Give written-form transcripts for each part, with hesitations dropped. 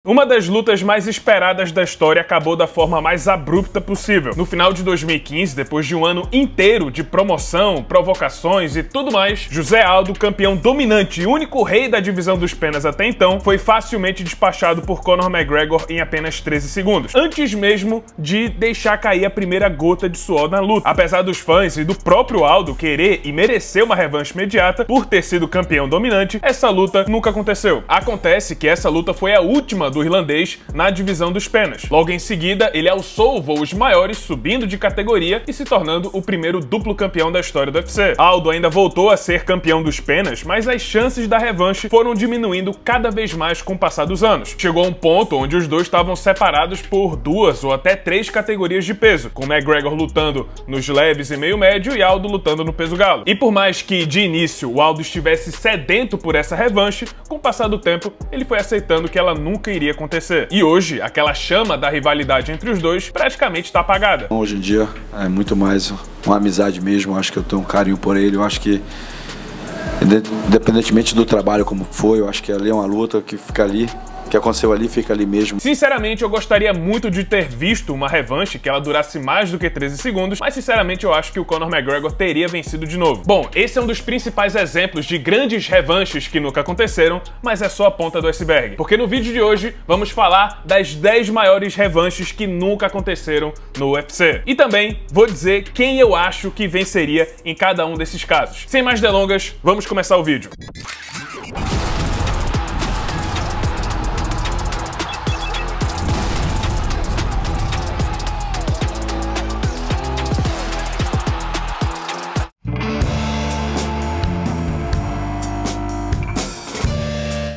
Uma das lutas mais esperadas da história acabou da forma mais abrupta possível. No final de 2015, depois de um ano inteiro de promoção, provocações e tudo mais, José Aldo, campeão dominante e único rei da divisão dos penas até então, foi facilmente despachado por Conor McGregor em apenas 13 segundos, antes mesmo de deixar cair a primeira gota de suor na luta. Apesar dos fãs e do próprio Aldo querer e merecer uma revanche imediata por ter sido campeão dominante, essa luta nunca aconteceu. Acontece que essa luta foi a última do irlandês na divisão dos penas. Logo em seguida, ele alçou voos maiores, subindo de categoria e se tornando o primeiro duplo campeão da história do UFC. Aldo ainda voltou a ser campeão dos penas, mas as chances da revanche foram diminuindo cada vez mais com o passar dos anos. Chegou a um ponto onde os dois estavam separados por 2 ou até 3 categorias de peso, com McGregor lutando nos leves e meio médio e Aldo lutando no peso galo. E por mais que de início o Aldo estivesse sedento por essa revanche, com o passar do tempo ele foi aceitando que ela nunca iria acontecer. E hoje, aquela chama da rivalidade entre os dois praticamente está apagada. Hoje em dia é muito mais uma amizade mesmo, eu acho que eu tenho um carinho por ele, eu acho que independentemente do trabalho como foi, eu acho que ali é uma luta que fica ali. O que aconteceu ali fica ali mesmo. Sinceramente, eu gostaria muito de ter visto uma revanche que ela durasse mais do que 13 segundos, mas sinceramente eu acho que o Conor McGregor teria vencido de novo. Bom, esse é um dos principais exemplos de grandes revanches que nunca aconteceram, mas é só a ponta do iceberg. Porque no vídeo de hoje vamos falar das 10 maiores revanches que nunca aconteceram no UFC. E também vou dizer quem eu acho que venceria em cada um desses casos. Sem mais delongas, vamos começar o vídeo.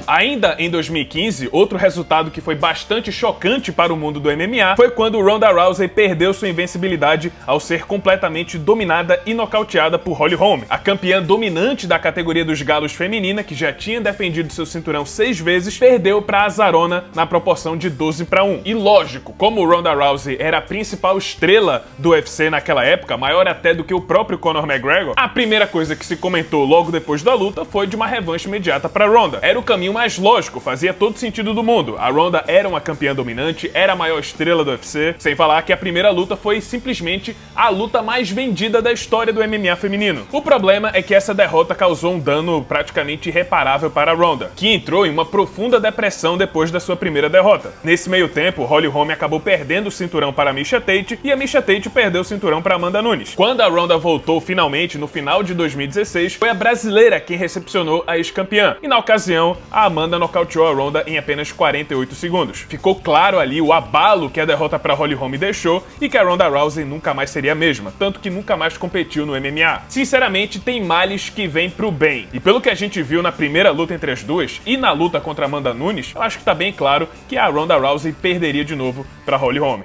Ainda em 2015, outro resultado que foi bastante chocante para o mundo do MMA foi quando Ronda Rousey perdeu sua invencibilidade ao ser completamente dominada e nocauteada por Holly Holm. A campeã dominante da categoria dos galos feminina, que já tinha defendido seu cinturão 6 vezes, perdeu para Azarona na proporção de 12-1. E lógico, como Ronda Rousey era a principal estrela do UFC naquela época, maior até do que o próprio Conor McGregor, a primeira coisa que se comentou logo depois da luta foi de uma revanche imediata para Ronda. Era o caminho mais lógico, fazia todo sentido do mundo. A Ronda era uma campeã dominante, era a maior estrela do UFC, sem falar que a primeira luta foi simplesmente a luta mais vendida da história do MMA feminino. O problema é que essa derrota causou um dano praticamente irreparável para a Ronda, que entrou em uma profunda depressão depois da sua primeira derrota. Nesse meio tempo, Holly Holm acabou perdendo o cinturão para Miesha Tate e a Miesha Tate perdeu o cinturão para Amanda Nunes. Quando a Ronda voltou finalmente, no final de 2016, foi a brasileira quem recepcionou a ex-campeã, e na ocasião, a Amanda nocauteou a Ronda em apenas 48 segundos. Ficou claro ali o abalo que a derrota para Holly Holm deixou e que a Ronda Rousey nunca mais seria a mesma, tanto que nunca mais competiu no MMA. Sinceramente, tem males que vêm pro bem. E pelo que a gente viu na primeira luta entre as duas e na luta contra Amanda Nunes, eu acho que tá bem claro que a Ronda Rousey perderia de novo para Holly Holm.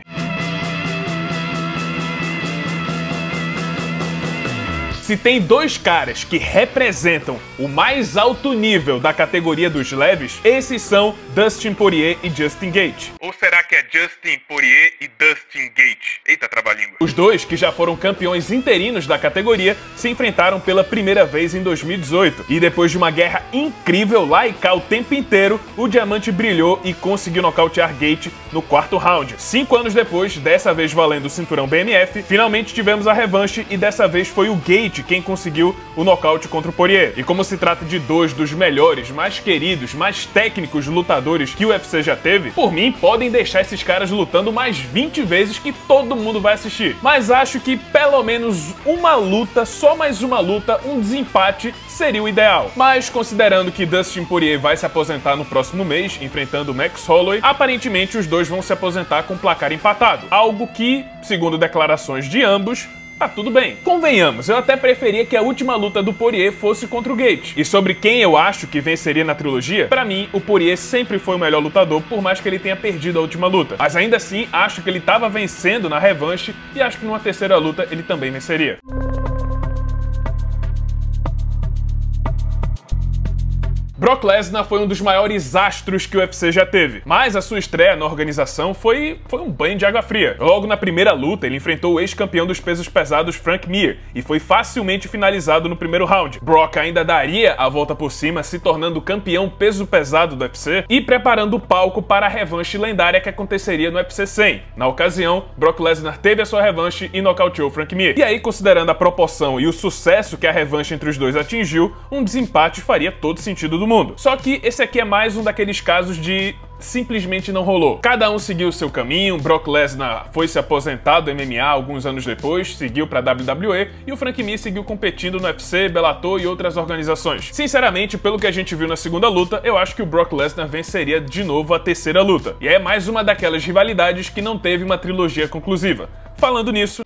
Se tem 2 caras que representam o mais alto nível da categoria dos leves, esses são Dustin Poirier e Justin Gaethje. Ou será que é Justin Poirier e Dustin Gaethje? Eita, trava-língua. Os dois, que já foram campeões interinos da categoria, se enfrentaram pela primeira vez em 2018. E depois de uma guerra incrível lá e cá o tempo inteiro, o diamante brilhou e conseguiu nocautear Gaethje no 4º round. 5 anos depois, dessa vez valendo o cinturão BMF, finalmente tivemos a revanche e dessa vez foi o Gaethje quem conseguiu o nocaute contra o Poirier. E como se trata de 2 dos melhores, mais queridos, mais técnicos lutadores que o UFC já teve, por mim, podem deixar esses caras lutando mais 20 vezes que todo mundo vai assistir. Mas acho que pelo menos uma luta, só mais uma luta, um desempate seria o ideal. Mas considerando que Dustin Poirier vai se aposentar no próximo mês, enfrentando Max Holloway, aparentemente os dois vão se aposentar com placar empatado. Algo que, segundo declarações de ambos, tá tudo bem. Convenhamos, eu até preferia que a última luta do Poirier fosse contra o Gaethje. E sobre quem eu acho que venceria na trilogia, pra mim, o Poirier sempre foi o melhor lutador, por mais que ele tenha perdido a última luta. Mas ainda assim, acho que ele tava vencendo na revanche e acho que numa terceira luta ele também venceria. Brock Lesnar foi um dos maiores astros que o UFC já teve, mas a sua estreia na organização foi um banho de água fria. Logo na primeira luta, ele enfrentou o ex-campeão dos pesos pesados Frank Mir e foi facilmente finalizado no primeiro round. Brock ainda daria a volta por cima, se tornando campeão peso pesado do UFC e preparando o palco para a revanche lendária que aconteceria no UFC 100. Na ocasião, Brock Lesnar teve a sua revanche e nocauteou Frank Mir. E aí, considerando a proporção e o sucesso que a revanche entre os dois atingiu, um desempate faria todo sentido do mundo. Só que esse aqui é mais um daqueles casos de simplesmente não rolou. Cada um seguiu o seu caminho. Brock Lesnar foi se aposentar do MMA alguns anos depois, seguiu para a WWE, e o Frank Mir seguiu competindo no UFC, Bellator e outras organizações. Sinceramente, pelo que a gente viu na segunda luta, eu acho que o Brock Lesnar venceria de novo a terceira luta. E é mais uma daquelas rivalidades que não teve uma trilogia conclusiva. Falando nisso,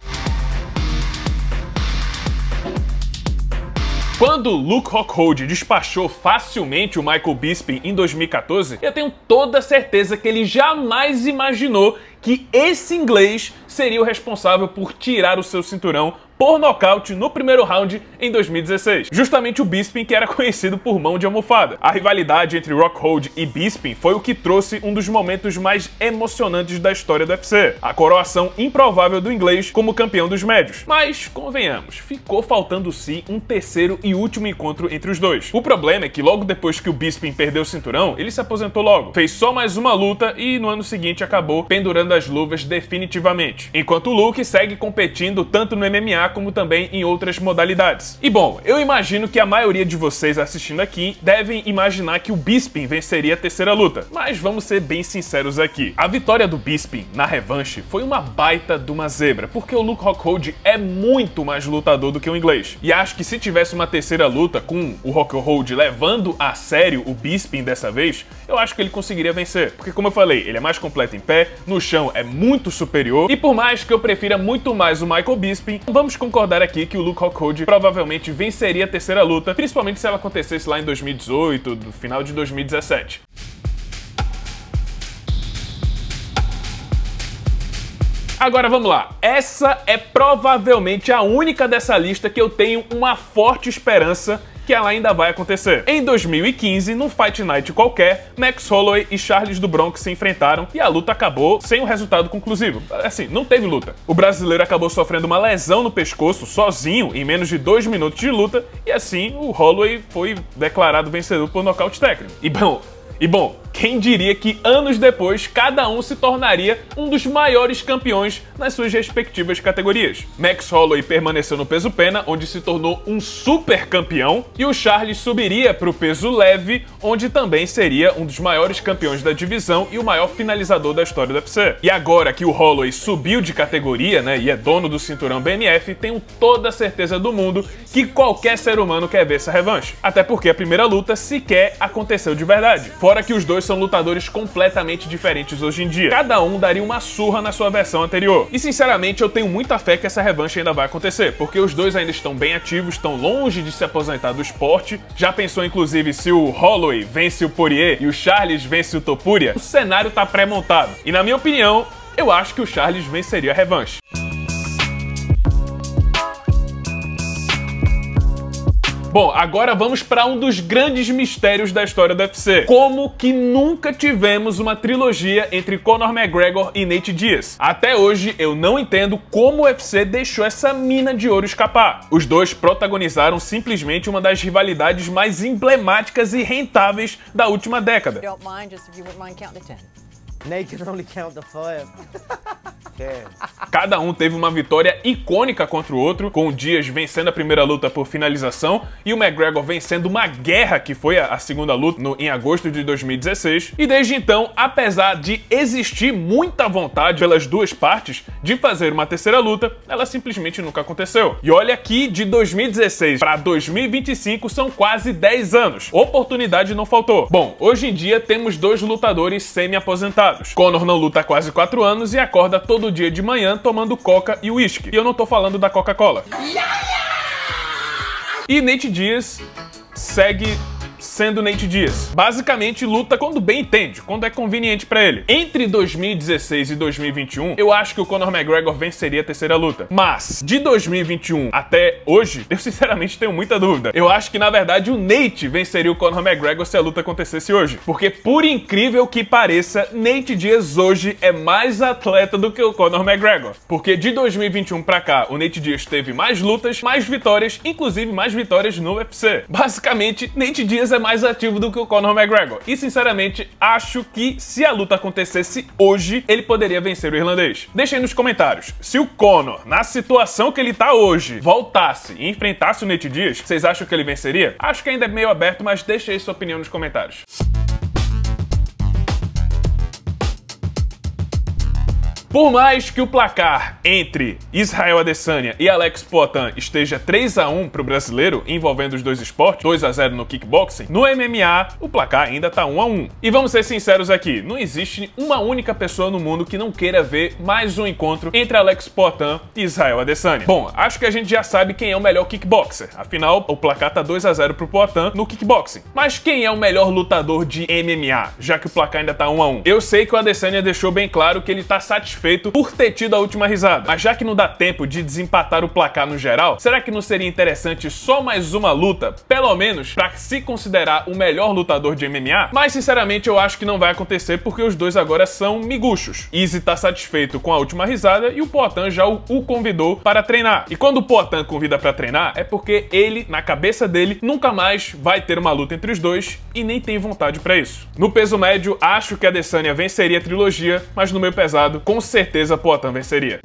quando Luke Rockhold despachou facilmente o Michael Bisping em 2014, eu tenho toda certeza que ele jamais imaginou que esse inglês seria o responsável por tirar o seu cinturão por nocaute no primeiro round em 2016. Justamente o Bisping, que era conhecido por mão de almofada. A rivalidade entre Rockhold e Bisping foi o que trouxe um dos momentos mais emocionantes da história do UFC, a coroação improvável do inglês como campeão dos médios. Mas, convenhamos, ficou faltando sim um terceiro e último encontro entre os dois. O problema é que logo depois que o Bisping perdeu o cinturão, ele se aposentou logo. Fez só mais uma luta e no ano seguinte acabou pendurando as luvas definitivamente. Enquanto o Luke segue competindo tanto no MMA como também em outras modalidades. E bom, eu imagino que a maioria de vocês assistindo aqui devem imaginar que o Bisping venceria a terceira luta, mas vamos ser bem sinceros aqui. A vitória do Bisping na revanche foi uma baita de uma zebra, porque o Luke Rockhold é muito mais lutador do que o inglês. E acho que se tivesse uma terceira luta com o Rockhold levando a sério o Bisping dessa vez, eu acho que ele conseguiria vencer. Porque como eu falei, ele é mais completo em pé, no chão é muito superior, e por mais que eu prefira muito mais o Michael Bisping, vamos concordar aqui que o Luke Rockhold provavelmente venceria a terceira luta, principalmente se ela acontecesse lá em 2018, no final de 2017. Agora vamos lá, essa é provavelmente a única dessa lista que eu tenho uma forte esperança que ela ainda vai acontecer. Em 2015, num Fight Night qualquer, Max Holloway e Charles do Bronx se enfrentaram e a luta acabou sem um resultado conclusivo. Assim, não teve luta. O brasileiro acabou sofrendo uma lesão no pescoço, sozinho, em menos de 2 minutos de luta, e assim o Holloway foi declarado vencedor por nocaute técnico. E bom, quem diria que anos depois cada um se tornaria um dos maiores campeões nas suas respectivas categorias. Max Holloway permaneceu no peso pena, onde se tornou um super campeão, e o Charles subiria para o peso leve, onde também seria um dos maiores campeões da divisão e o maior finalizador da história do UFC. E agora que o Holloway subiu de categoria, né, e é dono do cinturão BMF, tenho toda a certeza do mundo que qualquer ser humano quer ver essa revanche. Até porque a primeira luta sequer aconteceu de verdade. Fora que os dois são lutadores completamente diferentes hoje em dia. Cada um daria uma surra na sua versão anterior. E sinceramente eu tenho muita fé que essa revanche ainda vai acontecer, porque os dois ainda estão bem ativos, estão longe de se aposentar do esporte. Já pensou inclusive se o Holloway vence o Poirier e o Charles vence o Topuria? O cenário tá pré-montado. E na minha opinião, eu acho que o Charles venceria a revanche. Bom, agora vamos para um dos grandes mistérios da história do UFC. Como que nunca tivemos uma trilogia entre Conor McGregor e Nate Diaz? Até hoje eu não entendo como o UFC deixou essa mina de ouro escapar. Os dois protagonizaram simplesmente uma das rivalidades mais emblemáticas e rentáveis da última década. Nate can only count the 5. Cada um teve uma vitória icônica contra o outro, com o Diaz vencendo a primeira luta por finalização e o McGregor vencendo uma guerra que foi a segunda luta em agosto de 2016. E desde então, apesar de existir muita vontade pelas duas partes de fazer uma terceira luta, ela simplesmente nunca aconteceu. E olha que de 2016 para 2025 são quase 10 anos. Oportunidade não faltou. Bom, hoje em dia temos dois lutadores semi-aposentados. Conor não luta há quase 4 anos e acorda todo dia de manhã tomando coca e uísque. E eu não tô falando da Coca-Cola. E Nate Diaz segue sendo Nate Diaz. Basicamente luta quando bem entende, quando é conveniente pra ele. Entre 2016 e 2021, eu acho que o Conor McGregor venceria a terceira luta. Mas, de 2021 até hoje, eu sinceramente tenho muita dúvida. Eu acho que, na verdade, o Nate venceria o Conor McGregor se a luta acontecesse hoje. Porque, por incrível que pareça, Nate Diaz hoje é mais atleta do que o Conor McGregor. Porque de 2021 pra cá, o Nate Diaz teve mais lutas, mais vitórias, inclusive mais vitórias no UFC. Basicamente, Nate Diaz é mais ativo do que o Conor McGregor. E, sinceramente, acho que se a luta acontecesse hoje, ele poderia vencer o irlandês. Deixa aí nos comentários. Se o Conor, na situação que ele tá hoje, voltasse e enfrentasse o Nate Diaz, vocês acham que ele venceria? Acho que ainda é meio aberto, mas deixa aí sua opinião nos comentários. Por mais que o placar entre Israel Adesanya e Alex Poatan esteja 3-1 pro brasileiro, envolvendo os dois esportes, 2-0 no kickboxing, no MMA o placar ainda tá 1-1. E vamos ser sinceros aqui, não existe uma única pessoa no mundo que não queira ver mais um encontro entre Alex Poatan e Israel Adesanya. Bom, acho que a gente já sabe quem é o melhor kickboxer, afinal o placar tá 2-0 pro Poatan no kickboxing. Mas quem é o melhor lutador de MMA, já que o placar ainda tá 1-1? Eu sei que o Adesanya deixou bem claro que ele tá satisfeito por ter tido a última risada. Mas já que não dá tempo de desempatar o placar no geral, será que não seria interessante só mais uma luta, pelo menos, pra se considerar o melhor lutador de MMA? Mas sinceramente eu acho que não vai acontecer porque os dois agora são miguxos. Izzy tá satisfeito com a última risada e o Poatan já o convidou para treinar. E quando o Poatan convida pra treinar é porque ele, na cabeça dele, nunca mais vai ter uma luta entre os dois e nem tem vontade pra isso. No peso médio, acho que a Adesanya venceria a trilogia, mas no meio pesado, com certeza Poatan venceria.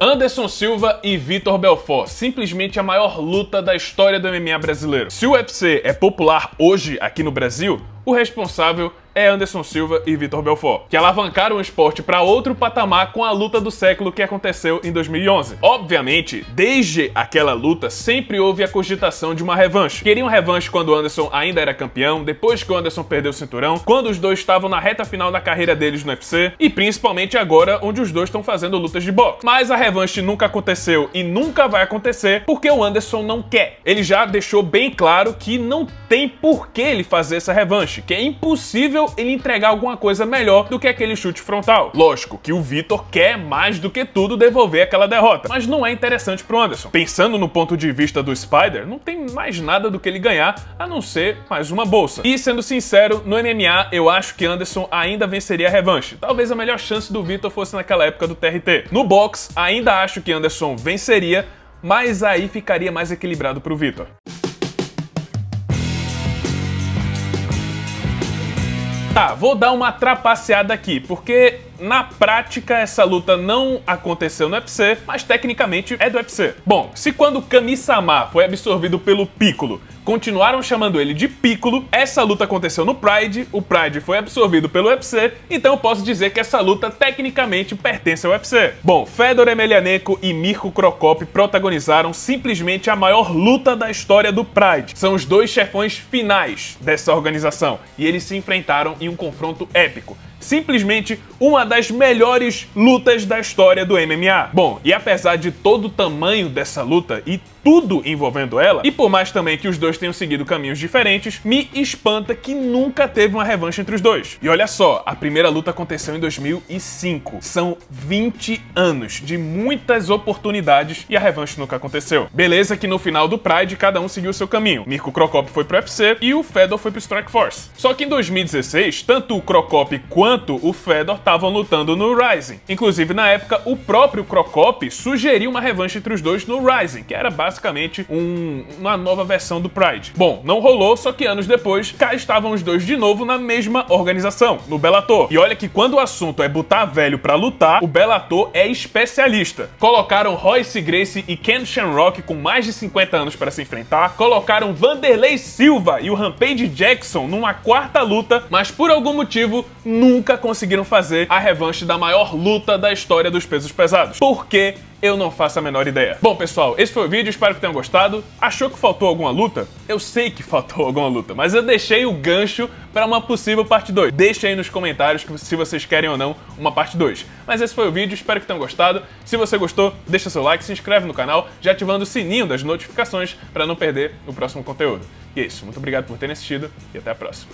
Anderson Silva e Vitor Belfort, simplesmente a maior luta da história do MMA brasileiro. Se o UFC é popular hoje aqui no Brasil, o responsável é Anderson Silva e Vitor Belfort, que alavancaram o esporte para outro patamar com a luta do século que aconteceu em 2011. Obviamente, desde aquela luta, sempre houve a cogitação de uma revanche. Queriam revanche quando o Anderson ainda era campeão, depois que o Anderson perdeu o cinturão, quando os dois estavam na reta final da carreira deles no UFC, e principalmente agora, onde os dois estão fazendo lutas de boxe. Mas a revanche nunca aconteceu e nunca vai acontecer porque o Anderson não quer. Ele já deixou bem claro que não tem por que ele fazer essa revanche, que é impossível ele entregar alguma coisa melhor do que aquele chute frontal. Lógico que o Vitor quer mais do que tudo devolver aquela derrota, mas não é interessante pro Anderson. Pensando no ponto de vista do Spider, não tem mais nada do que ele ganhar a não ser mais uma bolsa. E sendo sincero, no MMA eu acho que Anderson ainda venceria a revanche. Talvez a melhor chance do Vitor fosse naquela época do TRT. No boxe, ainda acho que Anderson venceria, mas aí ficaria mais equilibrado pro Vitor. Tá, vou dar uma trapaceada aqui, porque na prática essa luta não aconteceu no UFC, mas tecnicamente é do UFC. Bom, se quando Kami-sama foi absorvido pelo Piccolo, continuaram chamando ele de Piccolo, essa luta aconteceu no Pride, o Pride foi absorvido pelo UFC, então eu posso dizer que essa luta tecnicamente pertence ao UFC. Bom, Fedor Emelianenko e Mirko Cro Cop protagonizaram simplesmente a maior luta da história do Pride. São os dois chefões finais dessa organização, e eles se enfrentaram em um confronto épico. Simplesmente uma das melhores lutas da história do MMA. Bom, e apesar de todo o tamanho dessa luta e tudo envolvendo ela, e por mais também que os dois tenham seguido caminhos diferentes, me espanta que nunca teve uma revanche entre os dois. E olha só, a primeira luta aconteceu em 2005. São 20 anos de muitas oportunidades e a revanche nunca aconteceu. Beleza que no final do Pride cada um seguiu seu caminho. Mirko Cro Cop foi pro UFC e o Fedor foi pro Strikeforce. Só que em 2016, tanto o Cro Cop quanto o Fedor estavam lutando no Rising. Inclusive, na época, o próprio Cro Cop sugeriu uma revanche entre os dois no Rising, que era basicamente uma nova versão do Pride. Bom, não rolou, só que anos depois, cá estavam os dois de novo na mesma organização, no Bellator. E olha que quando o assunto é botar velho pra lutar, o Bellator é especialista. Colocaram Royce Gracie e Ken Shamrock com mais de 50 anos para se enfrentar, colocaram Vanderlei Silva e o Rampage Jackson numa quarta luta, mas por algum motivo nunca conseguiram fazer a revanche da maior luta da história dos pesos pesados. Porque Eu não faço a menor ideia. Bom, pessoal, esse foi o vídeo, espero que tenham gostado. Achou que faltou alguma luta? Eu sei que faltou alguma luta, mas eu deixei o gancho para uma possível parte 2. Deixe aí nos comentários se vocês querem ou não uma parte 2. Mas esse foi o vídeo, espero que tenham gostado. Se você gostou, deixa seu like, se inscreve no canal, já ativando o sininho das notificações para não perder o próximo conteúdo. E é isso, muito obrigado por terem assistido e até a próxima.